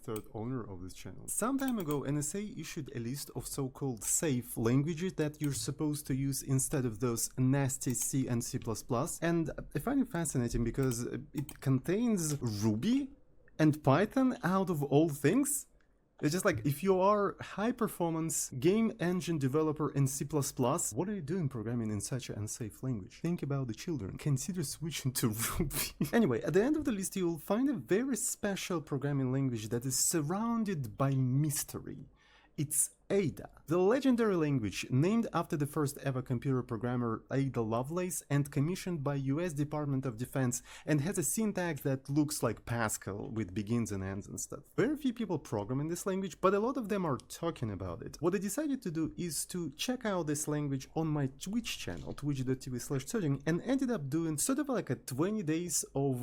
third owner of this channel. Some time ago, NSA issued a list of so-called safe languages that you're supposed to use instead of those nasty C and C++, and I find it fascinating because it contains Ruby and Python out of all things. It's just like, if you are high-performance game engine developer in C++, what are you doing programming in such an unsafe language? Think about the children. Consider switching to Ruby. Anyway, at the end of the list you'll find a very special programming language that is surrounded by mystery. It's Ada, the legendary language named after the first ever computer programmer Ada Lovelace and commissioned by US Department of Defense, and has a syntax that looks like Pascal with begins and ends and stuff. Very few people program in this language, but a lot of them are talking about it. What I decided to do is to check out this language on my Twitch channel, twitch.tv/surging, and ended up doing sort of like a 20 days of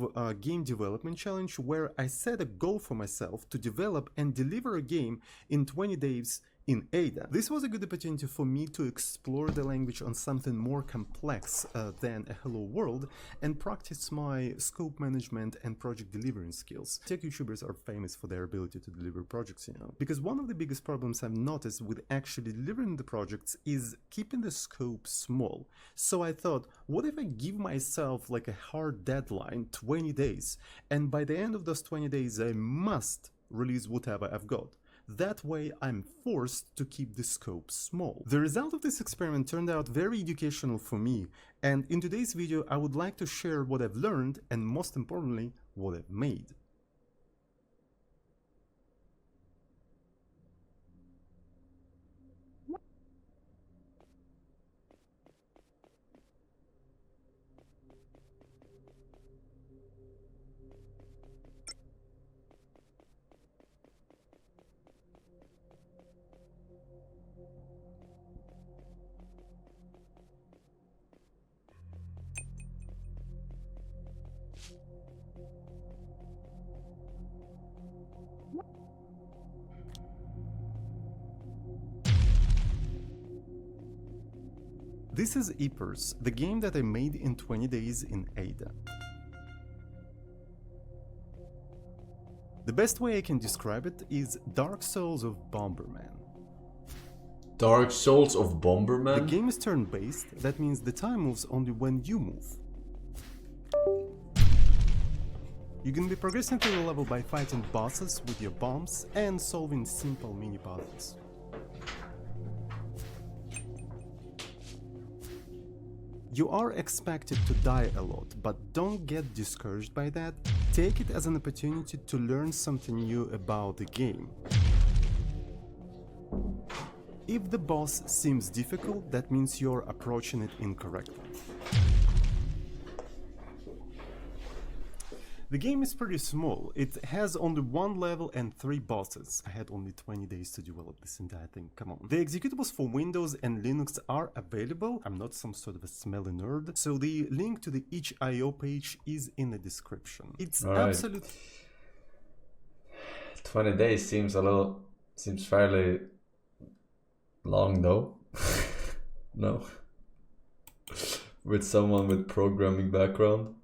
game development challenge where I set a goal for myself to develop and deliver a game in 20 days in Ada. This was a good opportunity for me to explore the language on something more complex than a hello world and practice my scope management and project delivering skills. Tech YouTubers are famous for their ability to deliver projects, you know, because one of the biggest problems I've noticed with actually delivering the projects is keeping the scope small. So I thought, what if I give myself like a hard deadline, 20 days, and by the end of those 20 days I must release whatever I've got. That way I'm forced to keep the scope small. The result of this experiment turned out very educational for me, and in today's video I would like to share what I've learned and, most importantly, what I've made. This is Eepers, the game that I made in 20 days in Ada. The best way I can describe it is Dark Souls of Bomberman. Dark Souls of Bomberman? The game is turn-based, that means the time moves only when you move. You can be progressing through the level by fighting bosses with your bombs and solving simple mini-puzzles. You are expected to die a lot, but don't get discouraged by that. Take it as an opportunity to learn something new about the game. If the boss seems difficult, that means you're approaching it incorrectly. The game is pretty small. It has only one level and 3 bosses. I had only 20 days to develop this entire thing, come on. The executables for Windows and Linux are available. I'm not some sort of a smelly nerd, so the link to the itch.io page is in the description. It's absolutely... 20 days seems fairly long though. No. With someone with programming background.